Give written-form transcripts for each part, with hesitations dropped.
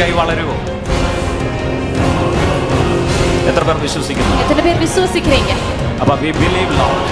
എനിക്കായി വളരുമോ? എത്ര പേർ വിശ്വസിക്കുന്നു? எத்தனை பேர் விசுவாசிக்கிறீங்க? அப்ப we believe Lord.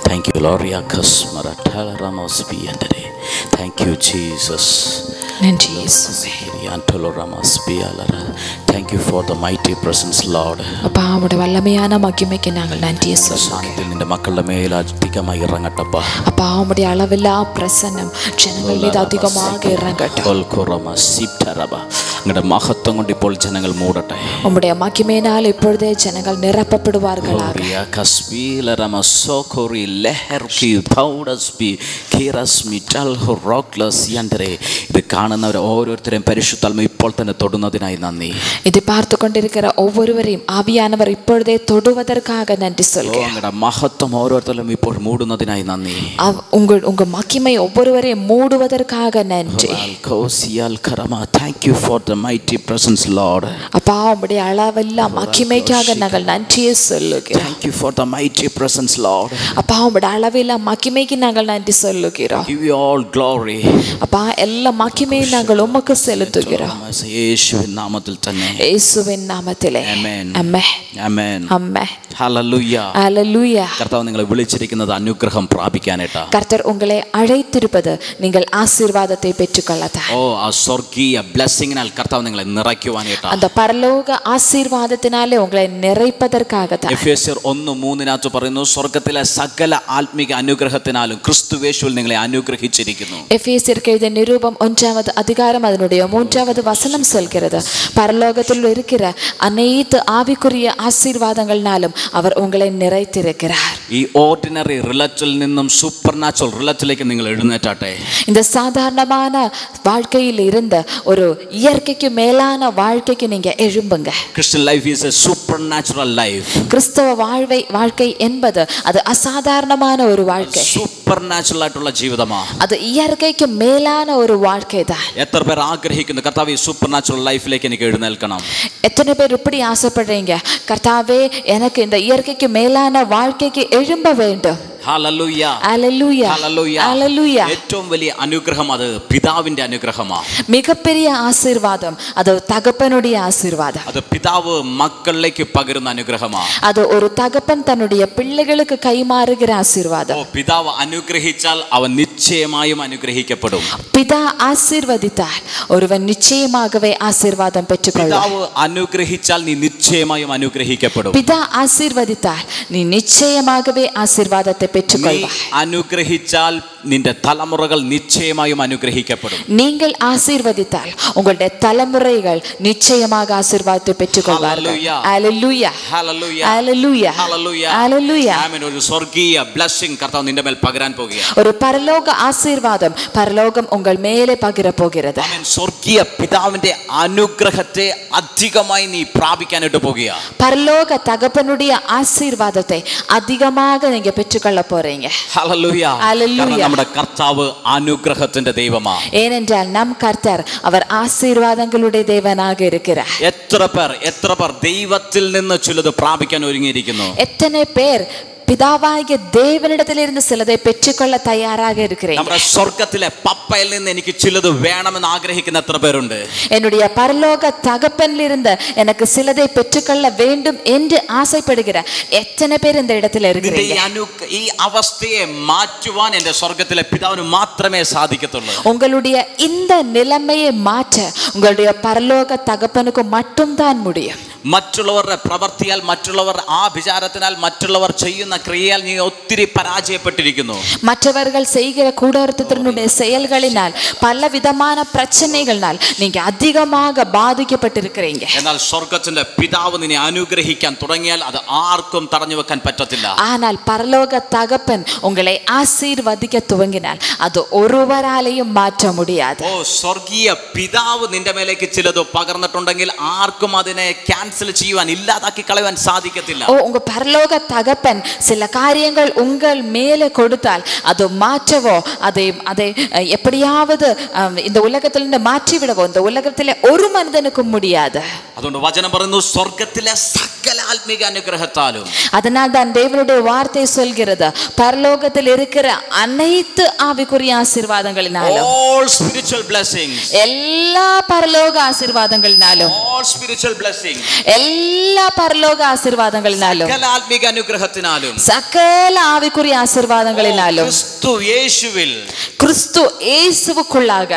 Thank you, Gloria Kasmara Talaramos Biandere. Thank you, Jesus. நன்றி இயேசுவே. Thank you for the mighty presence, Lord. அப்பா உம்முடைய வல்லமையான மகிமைக்கு நாங்கள் நன்றியை சொல்லுகிறோம். സാന്നിധ്യം നിന്റെ മക്കളുടെ മേൽ അധികമായി ഇറങ്ങട്ടപ്പാ. அப்பா உம்முடைய அளவில்லா பிரசன்னம் ജനങ്ങൾ மீது அதிகமாக இறங்கட்டும். അങ്ങയുടെ മഹത്വം കൊണ്ട് ഇപ്പോൾ ജനങ്ങൾ മൂടട്ടെ. உம்முடைய மகிமையினால் இப்பொழுதே ஜனங்கள் நிரப்பப்படுவார்களாக. ഇത് കാണുന്നവർ ഓരോരുത്തരെയും പരിശുദ്ധാത്മ ഇപ്പോൾ തന്നെ തൊടുന്നതിനായി നന്ദി. இது பார்த்து கொண்டிருக்கிற ஒவ்வொருவரையும் ஆவியானவர் இப்பொழுதே தொடுவதற்காக நன்றி சொல்கிறேன். അങ്ങയുടെ മഹത്വം ഓരോരുത്തരും ഇപ്പോൾ മൂടുന്നതിനായി നന്ദി. உங்க மகிமை ஒவ்வொருவரையும் மூடுவதற்காக நன்றி. Thank you for the mighty presence, Lord. அப்பா உம்முடைய அளவில்லா மகிமைக்காக நாங்கள் நன்றியை சொல்லுகிறோம். Thank you for the mighty presence, Lord. அப்பா உம்முடைய அளவில்லா மகிமைக்கு நாங்கள் நன்றி சொல்லுகிறோம். Give you all glory. அப்பா எல்லா மகிமையை நாங்கள் உமக்கு செலுத்துகிறோம். യേശുവിൻ നാമത്തിൽ തന്നെ. യേശുവിൻ നാമത്തിലെ. Amen. Amen. Amen. Amen. Hallelujah. Hallelujah. കർത്താവ് നിങ്ങളെ വിളിച്ചിരിക്കുന്നത് അനുഗ്രഹം പ്രാപിക്കാനായിട്ടാ. கர்த்தர் உங்களை அழைத்திருப்பது நீங்கள் ஆசீர்வாதத்தை பெற்றுக்கொள்ளத்தான். ഓ ആ സ്വർഗീയ ബ്ലെസ്സിങ്ങിനാൽ കർത്താവ് നിങ്ങളെ നിറയ്ക്കുവാനായിട്ടാ. அந்த பரலோக ஆசீர்வாதத்தினாலே உங்களை நிறைப்பதற்காகத்தான். എഫേസ്യർ 1:3 പറയുന്നു സ്വർഗ്ഗത്തിലെ സകല ആത്മീക അനുഗ്രഹത്തിനാലും ക്രിസ്തുയേശുവിൽ നിങ്ങളെ അനുഗ്രഹിച്ചിരിക്കുന്നു. எபேசியருக்கு எழுதிய நிருபம் 1வது அதிகாரம் அதனுடைய 3வது வசனம் சொல்கிறது, பரலோகத்தில் இருக்கிற அனைத்து ஆவிக்குரிய ஆசீர்வாதங்கள்னாலும் அவர் உங்களை நிறைத்திருக்கிறார். ഈ ഓർഡിനറി റിലേഷനിൽ നിന്നും സൂപ്പർ നാച്ചുറൽ റിലേഷനിലേക്ക് നിങ്ങൾ എഴുന്നേറ്റാട്ടെ. இந்த சாதாரணமான வாழ்க்கையில் இருந்த ஒரு இயற்கைக்கு மேலான வாழ்க்கைக்கு நீங்க எழும்புங்க. Christian life is a supernatural life. கிறிஸ்தவ வாழ்க்கை என்பது அது அசாதாரணமான ஒரு வாழ்க்கை. supernatural ആയിട്ടുള്ള ജീവിതമാ. அது இயற்கைக்கு மேலான ஒரு வாழ்க்கை தான். എത്ര പേർ ആഗ്രഹിക്കുന്നു കർത്താവേ ഈ supernatural ലൈഫിലേക്ക് എനിക്ക് എഴുന്നേൽക്കണം? எத்தனை பேர் இப்படி ஆசைப்படுறீங்க, கர்த்தாவே எனக்கு இந்த இயற்கைக்கு மேலான வாழ்க்கைக்கு எழும்ப வேண்டும். Hallelujah hallelujah hallelujah hallelujah. ഏറ്റവും വലിയ അനുഗ്രഹം അത് പിതാവിന്റെ അനുഗ്രഹമാണ്. மிகப்பெரிய ஆசீர்வாதம் அது தகப்பனுடைய ஆசீர்வாதம். അത് പിതാവ് മക്കളിലേക്ക് പകരുന്ന അനുഗ്രഹമാണ്. அது ஒரு தகப்பன் தன்னுடைய பிள்ளைகளுக்கு கைமாறுகிற ஆசீர்வாதம். പിതാവ് അനുഗ്രഹിച്ചാൽ അവൻ നിശ്ചയമായും അനുഗ്രഹിക്കപ്പെടും. பிதா ஆசீர்வதித்தால் ஒருவன் நிச்சயமாகவே ஆசீர்வாதம் பெற்றுக்கொள்வான். പിതാവ് അനുഗ്രഹിച്ചാൽ നീ നിശ്ചയമായും അനുഗ്രഹിക്കപ്പെടും. பிதா ஆசீர்வதித்தால் நீ நிச்சயமாகவே ஆசீர்வாதத்தை பெற்றுக்கொள்வாய். അനുഗ്രഹിച്ചാൽ നിന്റെ തലമുറകൾ നിശ്ചയമായും അനുഗ്രഹിക്കപ്പെടും. நீங்கள் ஆசீர்வதித்தால் உங்களுடைய தலைமுறைகள் நிச்சயமாக ஆசீர்வாதத்தை பெற்றுக்கொள்வார்கள். ஹல்லேலூயா ഹല്ലേലൂയ ஹல்லேலൂയ ഹല്ലേലൂയ ஹல்லேலൂയ. ആമേൻ. ഒരു സ്വർഗീയ ബ്ലെസ്സിംഗ് കർത്താവ് നിന്റെ മേൽ പകരാൻ പോകുകയാണ്. ஒரு பரலோக ஆசீர்வாதம் பரலோகம் உங்கள் மேலே பகிர போகிறது. ആമേൻ. സ്വർഗീയ പിതാവിന്റെ അനുഗ്രഹത്തെ അധികമായി നീ പ്രാപിക്കാനായിട്ട് പോകുകയാണ്. பரலோக தகப்பனுடைய ஆசீர்வாதத்தை அதிகமாக நீங்க பெற்றுக்கொள்ள போறீங்க. Hallelujah hallelujah. നമ്മുടെ കർത്താവ് അനുഗ്രഹത്തിന്റെ ദൈവമാണ്. ஏனென்றால் நம் கர்த்தர் அவர் ஆசீர்வாதங்களுடைய தேவனாக இருக்கிறார். എത്ര പേർ ദൈവത്തിൽ നിന്ന് ചിലത് പ്രാപിക്കാൻ ഒരുങ്ങിയിരിക്കുന്നു? எத்தனை பேர் പിതാവായ ദേവനിടത്തിലിരുന്ന് ചിലதை പെற்றுകൊള്ള തയ്യാറാக இருக்கிறீங்க? നമ്മുടെ സ്വർഗ്ഗത്തിലെ പപ്പയിൽ നിന്ന് എനിക്ക് ചിലത് വേണമെന്ന് ആഗ്രഹിക്കുന്ന എത്ര പേരുണ്ട്? என்னுடைய பரலோக தகப்பனிலிருந்து எனக்கு சிலதை பெற்றுக்கொள்ள வேண்டும் என்று ஆசைப்படுகிற எத்தனை பேர் இந்த இடத்துல இருக்கிறீங்க? ഈ അവസ്ഥയെ മാറ്റുവാൻ എൻ്റെ സ്വർഗ്ഗത്തിലെ പിതാവിന് മാത്രമേ സാധിക്കത്തുള്ളൂ. உங்களுடைய இந்த நிலைமையை மாற்ற உங்களுடைய பரலோக தகப்பனுக்கு மட்டும்தான் முடியும். മറ്റുള്ളവരുടെ പ്രവർത്തിയാൽ, മറ്റുള്ളവർ ആഭിചാരത്തിനാൽ, മറ്റുള്ളവർ ചെയ്യുന്ന ക്രിയയാൽ നീ ഒത്തിരി പരാജയപ്പെട്ടിരിക്കുന്നു. மற்றவர்கள் செய்கிற கூடாரத்தினுடைய செயல்களினால் பலவிதமான பிரச்சனைகளால் நீங்க அதிகமாக பாதிக்கப்பட்டிருக்கிறீங்க. എന്നാൽ സ്വർഗ്ഗത്തിന്റെ പിതാവ് നിന്നെ അനുഗ്രഹിക്കാൻ തുടങ്ങിയാൽ അത് ആർക്കും തടഞ്ഞു വെക്കാൻ പറ്റത്തില്ല. ஆனால் பரலோக தகப்பன் உங்களை ஆசீர்வதிக்க துவங்கினால் அது ஒருவராலையும் மாற்ற முடியாது. ഓ സ്വർഗീയ പിതാവ് നിന്റെ മേലേക്ക് ചിലത് പകർന്നിട്ടുണ്ടെങ്കിൽ ആർക്കും അതിനെ ക്യാൻസൽ ചെയ്യുവാൻ, ഇല്ലാതാക്കി കളയാൻ സാധിക്കത്തില്ല. ஓ உங்க பரலோக தகப்பன் சில காரியங்கள் உங்கள் மேலே கொடுத்தால் அது மாற்றவோ அதை எப்படியாவது இந்த உலகத்திலிருந்து மாற்றிவிடவோ இந்த உலகத்திலே ஒரு மனிதனுக்கும் முடியாது. അതുകൊണ്ട് വചനം പറയുന്നു സ്വർഗ്ഗത്തിലെ സകല ആത്മീക അനുഗ്രഹത്താലും. அதனால் தான் தேவனுடைய வார்த்தை சொல்கிறது பரலோகத்தில் இருக்கிற அனைத்து ஆவிக்குரிய ஆசீர்வாதங்களினாலும், all spiritual blessings, எல்லா பரலோக ஆசீர்வாதங்களினாலும், all spiritual blessings, எல்லா பரலோக ஆசீர்வாதங்களினாலும், സകല ആത്മീക അനുഗ്രഹത്തിനാലും, சகல ஆவிக்குரிய ஆசீர்வாதங்களினாலும் ക്രിസ്തു യേശുവിൽ, கிறிஸ்து இயேசுவுக்குள்ளாக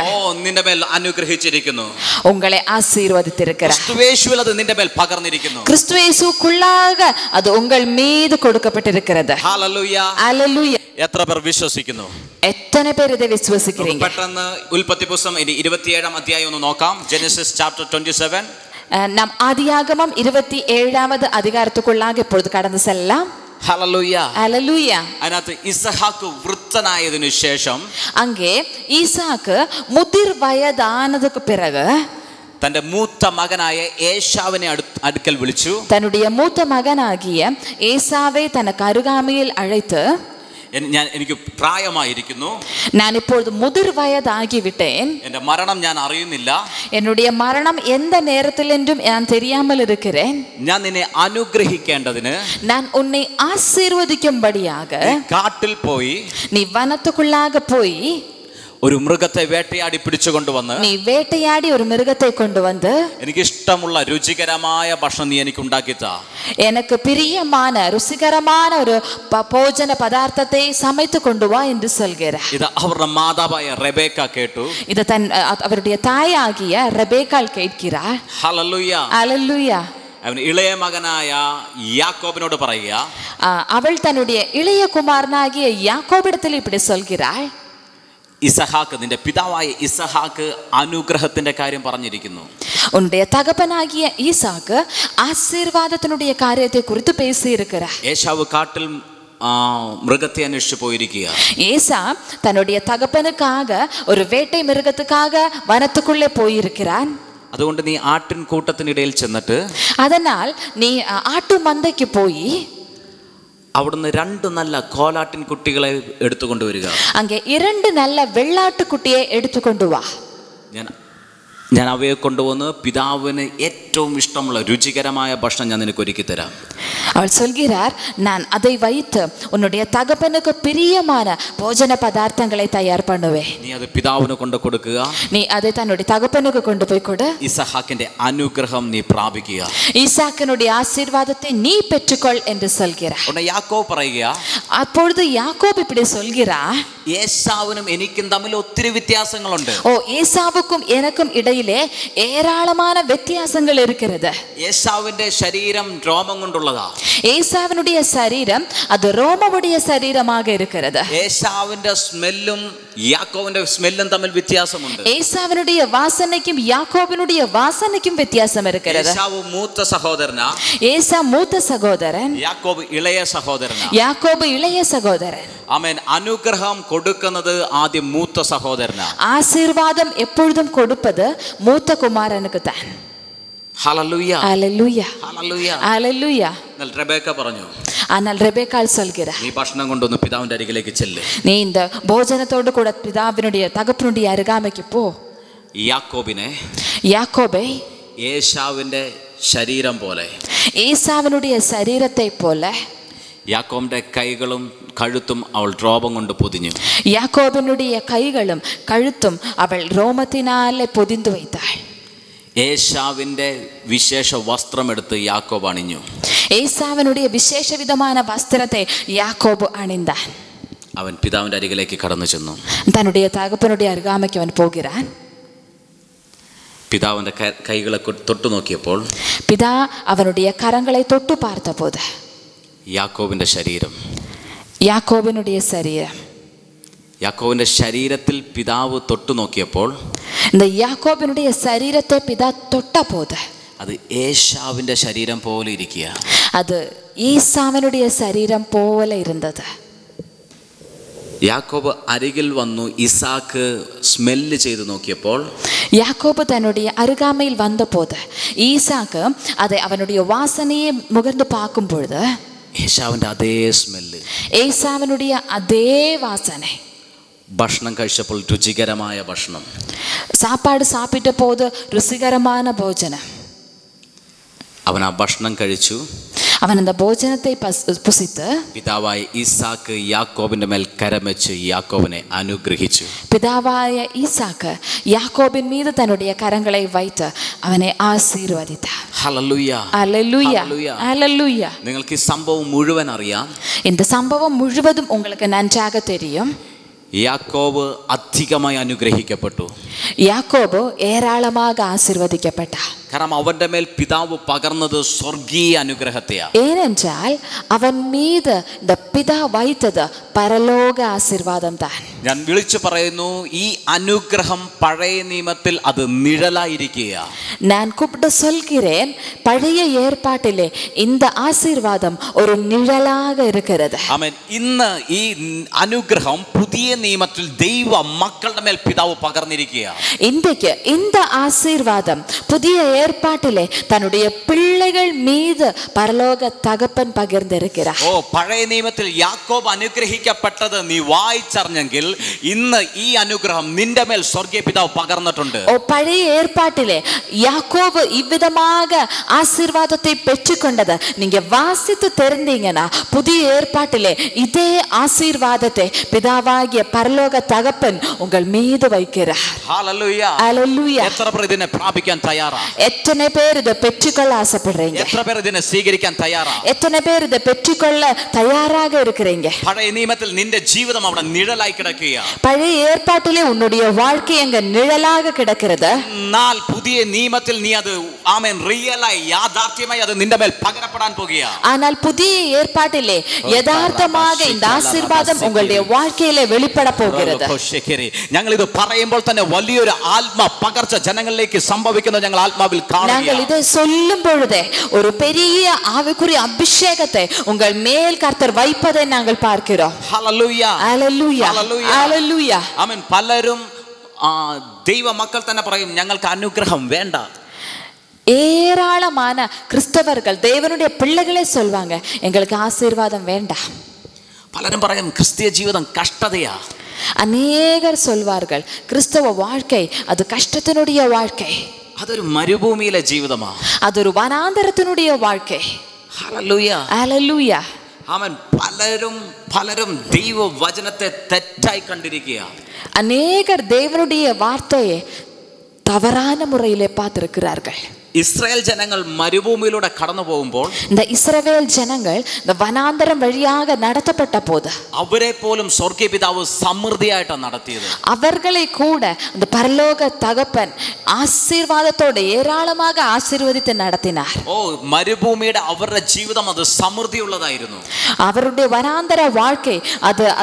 നിന്റെ മേൽ അനുഗ്രഹിച്ചിരിക്കുന്നു. உங்களை ஆசீர்வதித்திருக்கிறார். ക്രിസ്തു യേശുവിൽ അത് നിന്റെ മേൽ പകർന്നിരിക്കുന്നു. கிறிஸ்து இயேசுவுக்குள்ளாக அது உங்கள் மீது கொடுக்கப்பட்டிருக்கிறது. ഹല്ലേലൂയ. ஹல்லேலூயா. എത്ര പേർ വിശ്വസിക്കുന്നു? எத்தனை பேர் இதை விசுவாசிக்கிறீங்க? പെട്ടെന്ന് ഉൽപ്പത്തി പുസ്തകം 27-ാം അധ്യായം ഒന്ന് നോക്കാം. Genesis chapter 27. நாம் ஆதியாகமம் 27வது அதிகாரத்துக்குள்ளாக இப்பொழுது கடந்து செல்லலாம். ഹല്ലേലൂയ. ஹல்லேலூயா. അതിനകത്ത് ഇസഹാക്ക് വൃദ്ധനായതിനു ശേഷം அங்கே ஈசாக்கு முதிர் வயதானதுக்கு பிறகு തന്റെ മൂത്ത മകനായ ഏശാവിനെ അടുക്കൽ വിളിച്ചു. தன்னுடைய மூத்த மகனாகிய ஏசாவை தனக்கு அருகாமையில் அழைத்து, എനിക്ക് പ്രായമായിരിക്കുന്നു, நான் இப்பொழுது முதிர் வயதாகிவிட்டேன், എന്റെ മരണം ഞാൻ അറിയുന്നില്ല, என்னுடைய மரணம் எந்த நேரத்தில் என்றும் நான் தெரியாமல் இருக்கிறேன், ഞാൻ നിന്നെ അനുഗ്രഹിക്കേണ്ടതിന് நான் உன்னை ஆசீர்வதிக்கும்படியாக കാട്ടിൽ പോയി நீ வனத்துக்குள்ளாக போய் ഒരു മൃഗത്തെ വേട്ടയാടി പിടിച്ചുകൊണ്ടുവന്ന്, நீ வேட்டையாடி ஒரு மிருகத்தை கொண்டு வந்து എനിക്ക് ഇഷ്ടമുള്ള രുചികരമായ ഭക്ഷണം നീ എനിക്ക് ഉണ്ടാക്കിത്താ, எனக்கு பிரியமான ருசிகரமான ஒரு போஜன பதார்த்தத்தை சமைத்து கொண்டு வா என்று சொல்கிறார். ഇത് അവരുടെ മാതാവായ റെബേക്ക കേട്ടു. இது அவருடைய தாயாகிய ரெபேக்காள் கேட்கிறார். ഹല്ലേലൂയ. ஹல்லேலூயா. അവൻ ഇളയ മകനായ യാക്കോബിനോട് പറയുക, அவள் தன்னுடைய இளைய குமாரனாகிய யாக்கோபிடத்தில் இப்படி சொல்கிறாள், ഇസഹാക്ക്, നിന്റെ പിതാവായ ഇസഹാക്ക് അനുഗ്രഹത്തിന്റെ കാര്യം പറഞ്ഞിരിക്കുന്നു. உன்னுடைய தகப்பனாகிய ஈசாக்கு ஆசீர்வாதத்தினுடைய காரியத்தை குறித்து பேசி இருக்கிறார். ഏശാവ് കാട്ടിൽ മൃഗത്തെ അന്വേഷിച്ചു പോയിരിക്കുക. ஏசா தன்னுடைய தகப்பனுக்காக ஒரு வேட்டை மிருகத்துக்காக வனத்துக்குள்ளே போயிருக்கிறான். അതുകൊണ്ട് നീ ആട്ടിൻ കൂട്ടത്തിനിടയിൽ ചെന്നിട്ട്, அதனால் நீ ஆட்டு மந்தைக்கு போய் അവിടുന്ന് 2 നല്ല കോലാട്ടിൻ കുട്ടികളെ എടുത്തുകൊണ്ടുവരിക. அங்கே 2 நல்ல வெள்ளாட்டுக்குட்டியை எடுத்துக்கொண்டு வா. ഞാൻ അവയെ കൊണ്ടുവന്ന് പിതാവിന് ഏറ്റവും ഇഷ്ടമുള്ള രുചികരമായ ഭക്ഷണം ഞാൻ നിനക്ക് ഒരുക്കി തരാം. அவள் சொல்கிறார், நான் அதை வைத்து உன்னுடைய தகப்பனுக்கு பிரியமான போஜன பதார்த்தங்களை தயார் பண்ணுவேன். നീ അത് പിതാവിന് കൊണ്ട് കൊടുക്കുക. நீ அதை தன்னுடைய தகப்பனுக்கு கொண்டு போய் கொடு. ഇസഹാക്കിന്റെ അനുഗ്രഹം നീ പ്രാപിക്കുക. ஈசாக்கினுடைய ஆசீர்வாதத்தை நீ பெற்றுக்கொள் என்று சொல்கிறார். ഉടനെ യാക്കോബ് പറയുക, அப்பொழுது யாக்கோபு இப்படி சொல்கிறார், ഏശാവിനും എനിക്കും തമ്മിൽ ഒത്തിരി വ്യത്യാസങ്ങളുണ്ട്. ஓ ஏசாவுக்கும் எனக்கும் இடையிலே ஏராளமான வித்தியாசங்கள் இருக்கிறது. ഏശാവിന്റെ ശരീരം രോമം കൊണ്ടുള്ളതാ. ஏசாவினுடைய சரீரம் அது ரோமமுடைய சரீரமாக இருக்கிறது. ഏശാവിന്റെ സ്മെല്ലും യാക്കോവിന്റെ സ്മെല്ലും തമ്മിൽ വ്യത്യാസമുണ്ട്. ஏசாவினுடைய வாசனைக்கும் யாக்கோபினுடைய வாசனைக்கும் வித்தியாசம் இருக்கிறது. ഏശാവ് മൂത്ത സഹോദരനാ, ஏசா மூத்த சகோதரன், യാക്കോബ് ഇളയ സഹോദരനാ. யாக்கோபு இளைய சகோதரன். ആമേൻ. അനുഗ്രഹം കൊടുക്കുന്നത് ആദ്യം മൂത്ത സഹോദരനാ. ஆசீர்வாதம் எப்பொழுதும் கொடுப்பது மூத்த குமாரனுக்கு தான். ഹല്ലേലൂയ. ஹல்லேலூயா. ഹല്ലേലൂയ. ஹல்லேலூயா. എന്നാൽ റെബേക്ക പറഞ്ഞു, ஆனால் ரெபேக்காள் சொல்கிறார், നീ ഭക്ഷണം കൊണ്ടൊന്ന് പിതാവിന്റെ അരികിലേക്ക് ചെല്ല്. நீ இந்த போஜனத்தோடு கூட பிதாவினுடைய தகப்பனுடைய அருகாமைக்கு போ. യാക്കോബിനെ யாக்கோபை ഏശാവിന്റെ ശരീരം പോലെ, ஏசாவினுடைய சரீரத்தை போல യാക്കോബിന്റെ കൈകളും കഴുത്തും അവൾ രോമം കൊണ്ട് പൊതിഞ്ഞു. யாக்கோபினுடைய கைகளும் கழுத்தும் அவள் ரோமத்தினாலே பொதிந்து வைத்தாள். ഏശാവിന്റെ വിശേഷ വസ്ത്രമെടുത്ത് യാക്കോബ് അണിഞ്ഞു. ஏசாவினுடைய விசேஷ விதமான வஸ்திரத்தை யாக்கோபு அணிந்தான். അവൻ പിതാവിന്റെ അരികിലേക്ക് കടന്നു ചെന്നു. தன்னுடைய தகப்பனுடைய அருகாமைக்கு அவன் போகிறான். പിതാവിന്റെ കൈകളെ തൊട്ടു നോക്കിയപ്പോൾ பிதா அவனுடைய கரங்களை தொட்டு பார்த்தபோது യാക്കോബിന്റെ ശരീരം, யாக்கோபினுடைய சரீரம், യാക്കോബിന്റെ ശരീരത്തിൽ പിതാവ് തൊട്ടു നോക്കിയപ്പോൾ இந்த யாக்கோபினுடைய சரீரத்தை பிதா தொட்ட போது അത് ഏശാവിന്റെ ശരീരം പോലെ ഇരിക്കുക. அது ஈசாவினுடைய சரீரம் போல இருந்தது. യാക്കോബ് അരികിൽ വന്നു ഇസാക്ക് സ്മെല്ല് ചെയ്ത് നോക്കിയപ്പോൾ யாக்கோபு தன்னுடைய அருகாமையில் வந்தபோது ஈசாக்கு அதை அவனுடைய வாசனையை முகர்ந்து பார்க்கும் பொழுது ഏശാവിന്റെ അതേ സ്മെല്ല്, ஏசாவினுடைய அதே வாசனை. ഭക്ഷണം കഴിച്ചപ്പോൾ രുചികരമായ ഭക്ഷണം, சாப்பாடு சாப்பிட்ட போது ருசிகரமான போஜனம். അവൻ ആ ഭക്ഷണം കഴിച്ചു. அவன் அந்த போஜனத்தை புசித்து പിതാവായ ഇസാക്ക് യാക്കോബിന്റെ മേൽ കരം വെച്ച് യാക്കോബിനെ അനുഗ്രഹിച്ചു. பிதாவாய ஈசாக்கு யாக்கோபின் மீது தன்னுடைய கரங்களை வைத்து அவனை ஆசீர்வதித்தார். ഹല്ലേലൂയ, அல்லேலூயா, அல்லேலூயா. നിങ്ങൾക്ക് ഈ സംഭവം മുഴുവൻ അറിയാം. இந்த சம்பவம் முழுவதும் உங்களுக்கு நன்றாக தெரியும். യാക്കോബ് അധികമായി അനുഗ്രഹിക്കപ്പെട്ടു. யாக்கோபு ஏராளமாக ஆசீர்வதிக்கப்பட்டார். കാരണം അവന്റെ മേൽ പിതാവ് പകർന്നത് സ്വർഗീയ അനുഗ്രഹത്തെയാ. ஏனென்றால் அவன் மீது இந்த பிதா வைத்தது பரலோக ஆசீர்வாதம் தான். ഞാൻ വിളിച്ചു പറയുന്നു, ഈ അനുഗ്രഹം പഴയ നിയമത്തിൽ അത് നിഴലായിരിക്കുക. நான் கூப்பிட்டு சொல்கிறேன், பழைய ஏற்பாட்டிலே இந்த ஆசீர்வாதம் ஒரு நிழலாக இருக்கிறது. ആമേൻ. ഇന്ന് ഈ അനുഗ്രഹം പുതിയ നിയമത്തിൽ ദൈവ മക്കളുടെ മേൽ പിതാവ് പകർന്നിരിക്കുക. இன்றைக்கு இந்த ஆசீர்வாதம் புதிய ஏற்பாட்டிலே தன்னுடைய பிள்ளைகள் மீது பரலோக தகப்பன் பகிர்ந்திருக்கிறார். ഓ, പഴയ നിയമത്തിൽ യാക്കോബ് അനുഗ്രഹിക്കപ്പെട്ടത് നീ വായിച്ചറിഞ്ഞെങ്കിൽ ഇന്ന് ഈ അനുഗ്രഹം നിന്റെ മേൽ സ്വർഗീയ പിതാവ് പകർന്നിട്ടുണ്ട്. ஓ, பழைய ஏற்பாட்டிலே யாக்கோபு இவ்விதமாக ஆசீர்வாதத்தை பெற்றுக்கொண்டது நீங்க வாசித்து தெரிந்தீங்கன்னா புதிய ஏற்பாட்டிலே இதே ஆசீர்வாதத்தை பிதாவாகிய பரலோக தகப்பன் உங்கள் மீது வைக்கிறார். ഹല്ലേലൂയ, அல்லேலூயா. എത്ര പേർ ഇതിനെ പ്രാപിക്കാൻ തയ്യാറാ? எத்தனை பேர் இதை பெற்றுக்கொள்ள ஆசைப்படுறீங்க? എത്ര പേർ ഇതിനെ സ്വീകരിക്കാൻ തയ്യാറാ? எத்தனை பேர் இதை பெற்றுக்கொள்ள தயாராக இருக்கிறீங்க? പഴയ നിയമത്തിൽ നിന്റെ ജീവിതം അവിടെ നിഴലായി കിടക്കുക. பழைய ஏற்பாட்டிலே உன்னுடைய வாழ்க்கை அங்க நிழலாக கிடக்கிறது. എന്നാൽ പുതിയ നിയമത്തിൽ നീ അത് ആമേൻ റിയലായി യാഥാർത്ഥ്യമായി അത് നിന്റെ മേൽ പകരപ്പെടാൻ പോകുക. ஆனால் புதிய ஏற்பாட்டிலே யதார்த்தமாக இந்த ஆசீர்வாதம் உங்களுடைய வாழ்க்கையிலே வெளிப்பட போகிறது. ഞങ്ങൾ ഇത് പറയുമ്പോൾ തന്നെ വലിയൊരു ആത്മ പകർച്ച ജനങ്ങളിലേക്ക് സംഭവിക്കുന്നത് ഞങ്ങൾ ആത്മാവിൽ കാണുന്നു. நாங்கள் இதை சொல்லும் பொழுதே ஒரு பெரிய ஆவிக்குரிய அபிஷேகத்தை உங்கள் மேல் கர்த்தர் வைப்பதை நாங்கள் பார்க்கிறோம். ഹല്ലേലൂയ, அல்லேலூயா, அல்லேலூயா. ആമേൻ. പലരും ദൈവ മക്കൾ തന്നെ പറയും ഞങ്ങൾക്ക് അനുഗ്രഹം വേണ്ട. ஏராளமான கிறிஸ்தவர்கள் தேவனுடைய பிள்ளைகளே சொல்வாங்க எங்களுக்கு ஆசீர்வாதம் வேண்டாம். പലരും പറയും ക്രിസ്തീയ ജീവിതം കഷ്ടതയാ. அநேகர் சொல்வார்கள் கிறிஸ்தவ வாழ்க்கை அது கஷ்டத்தினுடைய வாழ்க்கை, അതൊരു മരുഭൂമിയിലെ ജീവിതമാ, அது ஒரு வனாந்தரத்தினுடைய வாழ்க்கை. ഹല്ലേലൂയ, அல்லேலூயா. ആമേൻ. പലരും ദൈവ വചനത്തെ തെറ്റായി കണ്ടിരിക്കുക. அநேகர் தேவனுடைய வார்த்தையை தவறான முறையிலே பார்த்திருக்கிறார்கள். ഇസ്രായേൽ ജനങ്ങൾ മരുഭൂമിയിലൂടെ കടന്നു പോകുമ്പോൾ இந்த இஸ்ரவேல் ஜனங்கள் இந்த வனாந்தரம் வழியாக நடத்தப்பட்ட போது അവരെ പോലും സ്വർഗീയ പിതാവ് സമൃദ്ധിയായിട്ടാണ് നടത്തിയത്. அவர்களை கூட அந்த பரலோக தகப்பன் ஆசீர்வாதத்தோடு ஏராளமாக ஆசீர்வதித்து நடத்தினார். ഓ, മരുഭൂമിയുടെ അവരുടെ ജീവിതം അത് സമൃദ്ധിയുള്ളതായിരുന്നു. அவருடைய வனாந்தர வாழ்க்கை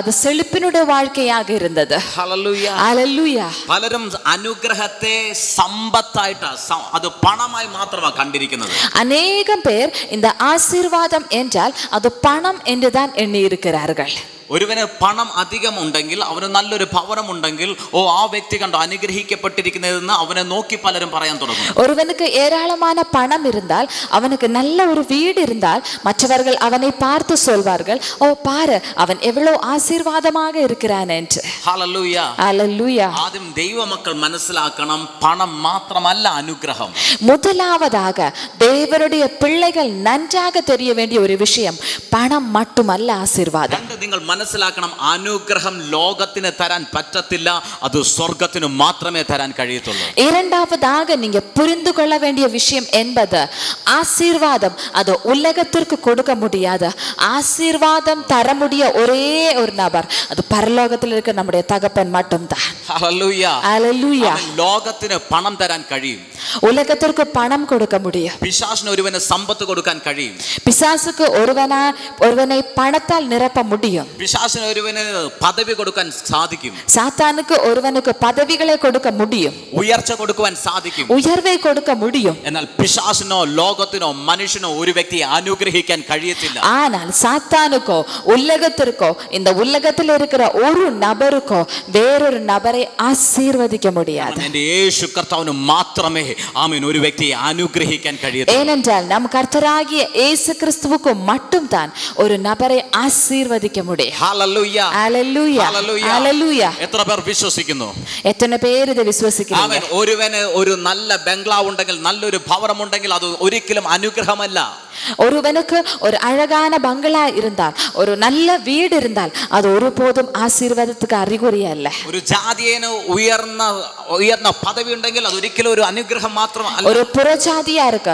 அது செழிப்பினுடைய வாழ்க்கையாக இருந்தது. ഹല്ലേലൂയ, அல்லேலூயா. പലരും അനുഗ്രഹത്തെ സമ്പത്തായിട്ട് അത് പണമായി മാത്രമാണ് കണ്ടിരിക്കുന്നത്. அநேகம் பேர் இந்த ஆசீர்வாதம் என்றால் அது பணம் என்றுதான் எண்ணி இருக்கிறார்கள். ഒരുവന് പണം അധികം ഉണ്ടെങ്കിൽ, അവന് നല്ലൊരു ഭവനം ഉണ്ടെങ്കിൽ, ഓ ആ വ്യക്തി കണ്ടോ അനുഗ്രഹിക്കപ്പെട്ടിരിക്കുന്നതെന്ന് അവനെ നോക്കി പലരും പറയാൻ തുടങ്ങും. ஒருவனுக்கு ஏராளமான பணம் இருந்தால், அவனுக்கு நல்ல ஒரு வீடு இருந்தால், மற்றவர்கள் அவனை பார்த்து சொல்வார்கள், ஓ பாரு அவன் எவ்வளவு ஆசீர்வாதமாக இருக்கிறான் என்று. ഹല്ലേലൂയ, அல்லேலூயா. ആദ്യം ദൈവമക്കൾ മനസ്സിലാക്കണം, പണം മാത്രമല്ല അനുഗ്രഹം. முதலாவதாக தேவனுடைய பிள்ளைகள் நன்றாக தெரிய வேண்டிய ஒரு விஷயம், பணம் மட்டுமல்ல ஆசீர்வாதம். നിങ്ങൾ മനസ്സിലാക്കണം, അനുഗ്രഹം ലോകത്തിന് തരാൻ പറ്റത്തില്ല, അത് സ്വർഗത്തിന് മാത്രമേ തരാൻ കഴിയത്തുള്ളൂ. இரண்டாவதாக நீங்க புரிந்து கொள்ள வேண்டிய விஷயம் என்பது, ஆசீர்வாதம் அது உலகத்திற்கு கொடுக்க முடியாது. ஆசீர்வாதம் தர முடிய ஒரே ஒரு நபர், அது பரலோகத்தில் இருக்க நம்முடைய தகப்பன் மட்டும்தான். ഹല്ലേലൂയ. ஹல்லேலூயா. ലോകത്തിന് പണം തരാൻ കഴിയും, உலகத்திற்கு பணம் கொடுக்க முடியும். പിശാചിന് ഒരുവന് സമ്പത്ത് കൊടുക്കാൻ കഴിയും, பிசாசுக்கு ஒருவனை பணத்தால் நிரப்ப முடியும். പിശാചിന് ഒരുവന് പദവി കൊടുക്കാൻ സാധിക്കും, சாத்தானுக்கு ஒருவனுக்கு பதவிகளை கொடுக்க முடியும், ഉയർച്ച കൊടുക്കുവാൻ സാധിക്കും. உயர்வை கொடுக்க முடியும். എന്നാൽ പിശാചിനോ ലോകത്തിനോ മനുഷ്യനോ ഒരു വ്യക്തിയെ അനുഗ്രഹിക്കാൻ കഴിയത്തില്ല. ஆனால் சாத்தானுக்கோ உலகத்திற்கோ இந்த உலகத்தில் இருக்கிற ஒரு நபருக்கோ வேறொரு நபரை ஆசீர்வதிக்க முடியாது. എന്റെ യേശു കർത്താവിന് മാത്രമേ ആമേൻ ഒരു വ്യക്തിയെ അനുഗ്രഹിക്കാൻ കഴിയൂ. ஏனென்றால் நம் கர்த்தராகிய இயேசு கிறிஸ்துவுக்கு மட்டும் தான் ஒரு நபரை ஆசீர்வதிக்க முடியும். ഹല്ലേലൂയ. ஹல்லேலூயா. ஹல்லேலூயா. എത്ര പേർ വിശ്വസിക്കുന്നു? எத்தனை பேர் இதை விசுவாசிக்கிறீங்க? ആമേൻ. ഒരുവന് ഒരു നല്ല ബംഗ്ലാവ് ഉണ്ടെങ്കിൽ, നല്ലൊരു ഭവനമുണ്ടെങ്കിൽ അത് ഒരിക്കലും അനുഗ്രഹമല്ല. ஒருவனுக்கு ஒரு அழகான பங்களா இருந்தால், ஒரு நல்ல வீடு இருந்தால், அது ஒருபோதும் ஆசீர்வாதத்துக்கு அறிகுறி அல்ல. ഒരു ജാതിയേന് ഉയർന്ന പദവി ഉണ്ടെങ്കിൽ അത് ഒരിക്കലും ഒരു അനുഗ്രഹം മാത്രമല്ല. ஒரு புறஜாதியா இருக்கு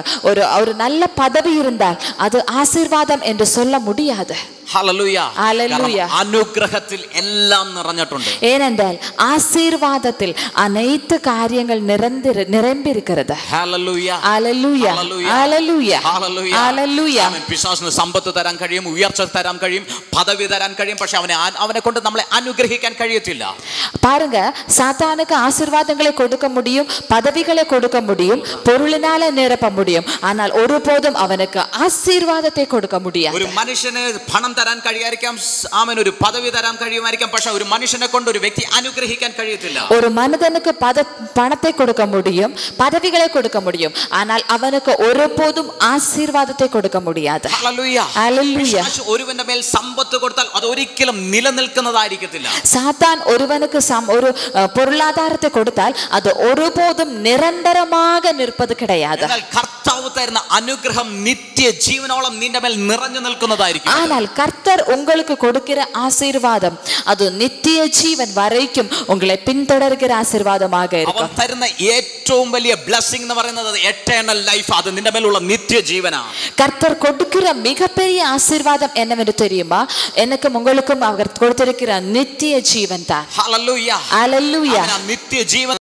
ஒரு நல்ல பதவி இருந்தால் அது ஆசீர்வாதம் என்று சொல்ல முடியாது. ഹല്ലേലൂയ. ഹല്ലേലൂയ. അനുഗ്രഹത്തിൽ എല്ലാം നിറഞ്ഞിട്ടുണ്ട്. ஏனென்றால் ஆசீர்வாதத்தில் அனைத்து காரியங்கள் நிரம்பியிருக்கிறது. ഹല്ലേലൂയ. ஹல்லேலூயா. ஹல்லேலூயா. ഹല്ലേലൂയ. ஹல்லேலூயா. ആമേൻ. പിശാചിന് സമ്പത്ത് തരാൻ കഴിയും, ഉയർച്ച തരാൻ കഴിയും, പദവി തരാൻ കഴിയും, പക്ഷെ അവനെ കൊണ്ട് നമ്മളെ അനുഗ്രഹിക്കാൻ കഴിയത്തില്ല. பாருங்க, சாத்தானுக்கு ஆசீர்வாதங்களை கொடுக்க முடியும், பதவிகளை கொடுக்க முடியும், பொருளினால நிரப்ப முடியும், ஆனால் ஒருபோதும் அவனுக்கு ஆசீர்வாதத்தை கொடுக்க முடியாது. ഒരു മനുഷ്യന് പണം തരാൻ കഴിയായിരിക്കാം, ആമേൻ, ഒരു പദവി തരാൻ കഴിയുമായിരിക്കാം, പക്ഷെ ഒരു മനുഷ്യനെ കൊണ്ട് ഒരു വ്യക്തി അനുഗ്രഹിക്കാൻ കഴിയത്തില്ല. ஒரு மனிதனுக்கு பணத்தை கொடுக்க முடியும், பதவிகளை கொடுக்க முடியும், ஆனால் அவனுக்கு ஒருபோதும் ஆசீர்வாதத்தை கொடுக்க முடியாது. ഹല്ലേലൂയ. ஹல்லேலூயா. പിശാച് ഒരുവന്റെ മേൽ സമ്പത്ത് കൊടുത്താൽ അത് ഒരിക്കലും നിലനിൽക്കുന്നതായിരിക്കത്തില്ല. சாத்தான் ஒருவனுக்கு ஒரு பொருளாதாரத்தை கொடுத்தால் அது ஒருபோதும் நிரந்தரமாக நிற்பது கிடையாது. എന്നാൽ കർത്താവ് തരുന്ന അനുഗ്രഹം നിത്യജീവനോളം നിന്റെ മേൽ നിറഞ്ഞു നിൽക്കുന്നതായിരിക്കും. ஆனால் கர்த்தர் உங்களுக்கு கொடுக்கிற ஆசீர்வாதம் அது நித்திய ஜீவன் வரைக்கும் உங்களை பின்தொடர்கிற ஆசீர்வாதமாக இருக்கும். അവൻ തരുന്ന ഏറ്റവും വലിയ ബ്ലെസ്സിംഗ് എന്ന് പറയുന്നത് എറ്റേണൽ ലൈഫ്, അത് നിന്റെ മേലുള്ള നിത്യജീവനാണ്. கர்த்தர் கொடுக்கிற மிகப்பெரிய ஆசீர்வாதம் என்னவென்று தெரியுமா? எனக்கும் உங்களுக்கும் அவர் கொடுத்திருக்கிற நித்திய ஜீவன் தான். ഹല്ലേലൂയ. ஹல்லேலூயா. നിത്യജീവൻ